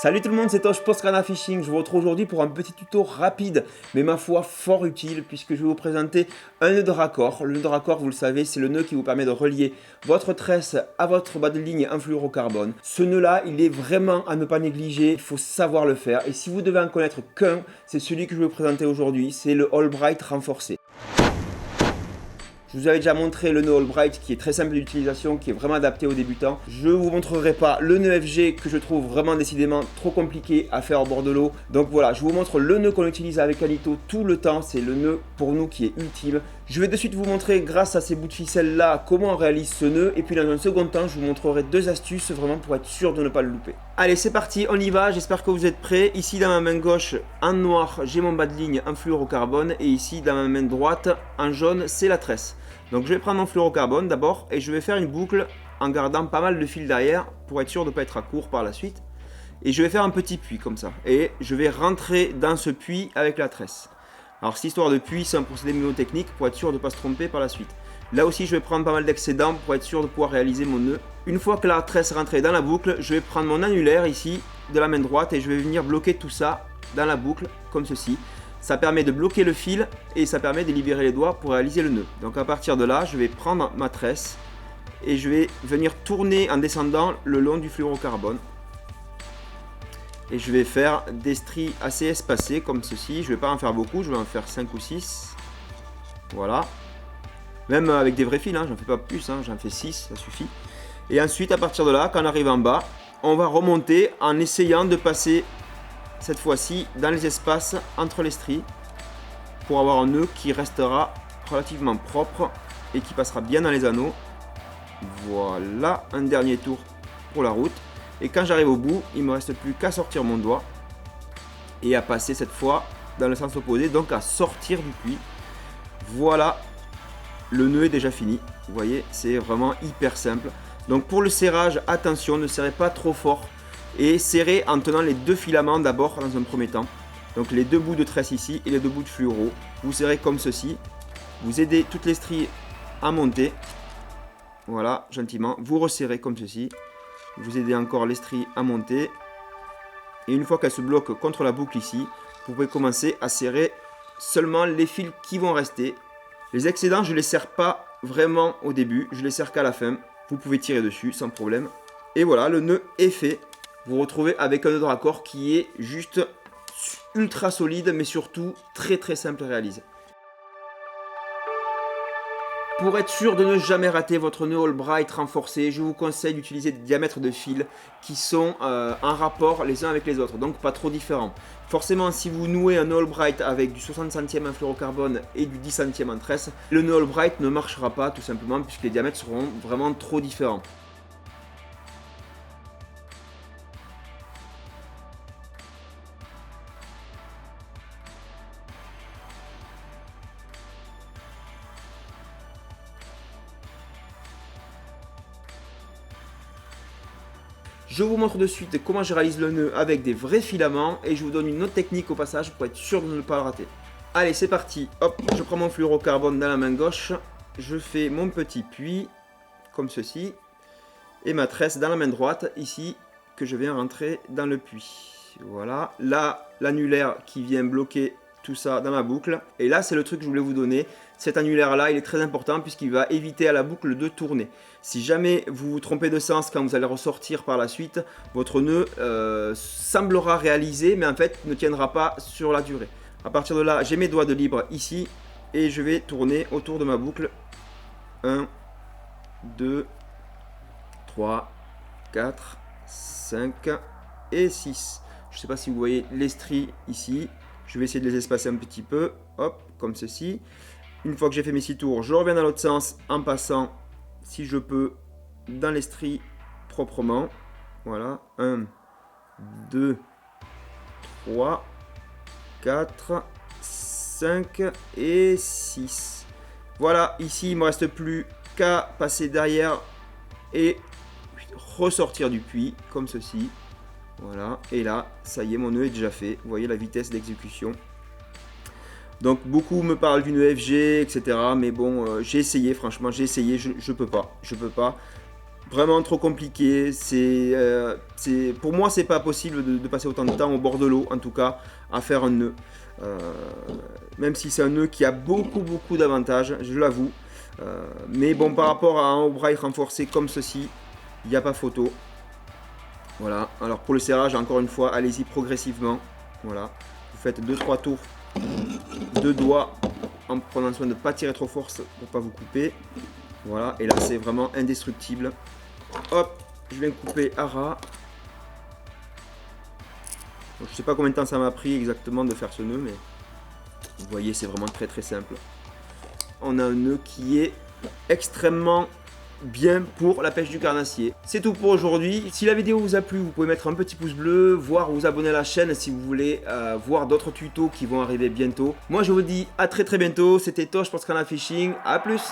Salut tout le monde, c'est Tosh Poscana Fishing. Je vous retrouve aujourd'hui pour un petit tuto rapide, mais ma foi fort utile, puisque je vais vous présenter un nœud de raccord. Le nœud de raccord, vous le savez, c'est le nœud qui vous permet de relier votre tresse à votre bas de ligne en fluorocarbone. Ce nœud-là, il est vraiment à ne pas négliger, il faut savoir le faire. Et si vous devez en connaître qu'un, c'est celui que je vais vous présenter aujourd'hui, c'est le All-Bright renforcé. Je vous avais déjà montré le nœud All-Bright qui est très simple d'utilisation, qui est vraiment adapté aux débutants. Je ne vous montrerai pas le nœud FG que je trouve vraiment décidément trop compliqué à faire au bord de l'eau. Donc voilà, je vous montre le nœud qu'on utilise avec Alito tout le temps. C'est le nœud pour nous qui est ultime. Je vais de suite vous montrer grâce à ces bouts de ficelle là comment on réalise ce nœud. Et puis dans un second temps, je vous montrerai deux astuces vraiment pour être sûr de ne pas le louper. Allez, c'est parti, on y va. J'espère que vous êtes prêts. Ici dans ma main gauche, en noir, j'ai mon bas de ligne en fluorocarbone. Et ici dans ma main droite, en jaune, c'est la tresse. Donc je vais prendre mon fluorocarbone d'abord et je vais faire une boucle en gardant pas mal de fil derrière pour être sûr de ne pas être à court par la suite. Et je vais faire un petit puits comme ça. Et je vais rentrer dans ce puits avec la tresse. Alors cette histoire de puits, c'est un procédé mnémotechnique pour être sûr de ne pas se tromper par la suite. Là aussi je vais prendre pas mal d'excédents pour être sûr de pouvoir réaliser mon nœud. Une fois que la tresse est rentrée dans la boucle, je vais prendre mon annulaire ici de la main droite et je vais venir bloquer tout ça dans la boucle comme ceci. Ça permet de bloquer le fil et ça permet de libérer les doigts pour réaliser le nœud. Donc à partir de là, je vais prendre ma tresse et je vais venir tourner en descendant le long du fluorocarbone. Et je vais faire des stries assez espacées comme ceci. Je ne vais pas en faire beaucoup, je vais en faire 5 ou 6. Voilà. Même avec des vrais fils, hein, j'en fais pas plus, hein, j'en fais 6, ça suffit. Et ensuite, à partir de là, quand on arrive en bas, on va remonter en essayant de passer cette fois-ci dans les espaces entre les stries pour avoir un nœud qui restera relativement propre et qui passera bien dans les anneaux. Voilà, un dernier tour pour la route. Et quand j'arrive au bout, il ne me reste plus qu'à sortir mon doigt et à passer cette fois dans le sens opposé, donc à sortir du puits. Voilà, le nœud est déjà fini. Vous voyez, c'est vraiment hyper simple. Donc pour le serrage, attention, ne serrez pas trop fort. Et serrer en tenant les deux filaments d'abord dans un premier temps. Donc les deux bouts de tresse ici et les deux bouts de fluoro. Vous serrez comme ceci. Vous aidez toutes les stries à monter. Voilà, gentiment. Vous resserrez comme ceci. Vous aidez encore les stries à monter. Et une fois qu'elles se bloquent contre la boucle ici, vous pouvez commencer à serrer seulement les fils qui vont rester. Les excédents, je ne les serre pas vraiment au début. Je les serre qu'à la fin. Vous pouvez tirer dessus sans problème. Et voilà, le nœud est fait. Vous retrouvez avec un nœud de raccord qui est juste ultra solide, mais surtout très simple à réaliser. Pour être sûr de ne jamais rater votre nœud All-Bright renforcé, je vous conseille d'utiliser des diamètres de fil qui sont en rapport les uns avec les autres, donc pas trop différents. Forcément, si vous nouez un nœud All-Bright avec du 60 centièmes en fluorocarbone et du 10 centièmes en tresse, le nœud All-Bright ne marchera pas tout simplement puisque les diamètres seront vraiment trop différents. Je vous montre de suite comment je réalise le nœud avec des vrais filaments et je vous donne une autre technique au passage pour être sûr de ne pas le rater. Allez, c'est parti. Hop, je prends mon fluorocarbone dans la main gauche, je fais mon petit puits comme ceci et ma tresse dans la main droite ici que je viens rentrer dans le puits. Voilà, là l'annulaire qui vient bloquer tout ça dans ma boucle et là c'est le truc que je voulais vous donner. Cet annulaire là il est très important puisqu'il va éviter à la boucle de tourner. Si jamais vous vous trompez de sens quand vous allez ressortir par la suite, votre nœud semblera réalisé mais en fait ne tiendra pas sur la durée. À partir de là, j'ai mes doigts de libre ici et je vais tourner autour de ma boucle. 1, 2, 3, 4, 5 et 6. Je ne sais pas si vous voyez les stries ici. Je vais essayer de les espacer un petit peu. Hop, comme ceci. Une fois que j'ai fait mes 6 tours, je reviens dans l'autre sens en passant, si je peux, dans les stries proprement. Voilà. 1, 2, 3, 4, 5 et 6. Voilà, ici il ne me reste plus qu'à passer derrière et ressortir du puits, comme ceci. Voilà, et là, ça y est, mon nœud est déjà fait. Vous voyez la vitesse d'exécution. Donc beaucoup me parlent d'une FG, etc. Mais bon, j'ai essayé, franchement, j'ai essayé, je peux pas. Vraiment trop compliqué. Pour moi, c'est pas possible de passer autant de temps au bord de l'eau, en tout cas, à faire un nœud. Même si c'est un nœud qui a beaucoup d'avantages, je l'avoue. Mais bon, par rapport à un haut braille renforcé comme ceci, il n'y a pas photo. Voilà. Alors pour le serrage, encore une fois, allez-y progressivement. Voilà. Vous faites 2-3 tours de doigts en prenant soin de ne pas tirer trop fort pour pas vous couper. Voilà. Et là, c'est vraiment indestructible. Hop, je viens couper à ras. Je ne sais pas combien de temps ça m'a pris exactement de faire ce nœud, mais vous voyez, c'est vraiment très simple. On a un nœud qui est extrêmement bien pour la pêche du carnassier. C'est tout pour aujourd'hui. Si la vidéo vous a plu, vous pouvez mettre un petit pouce bleu, voire vous abonner à la chaîne si vous voulez voir d'autres tutos qui vont arriver bientôt. Moi, je vous dis à très bientôt. C'était Tosh pour Scanafishing. À plus.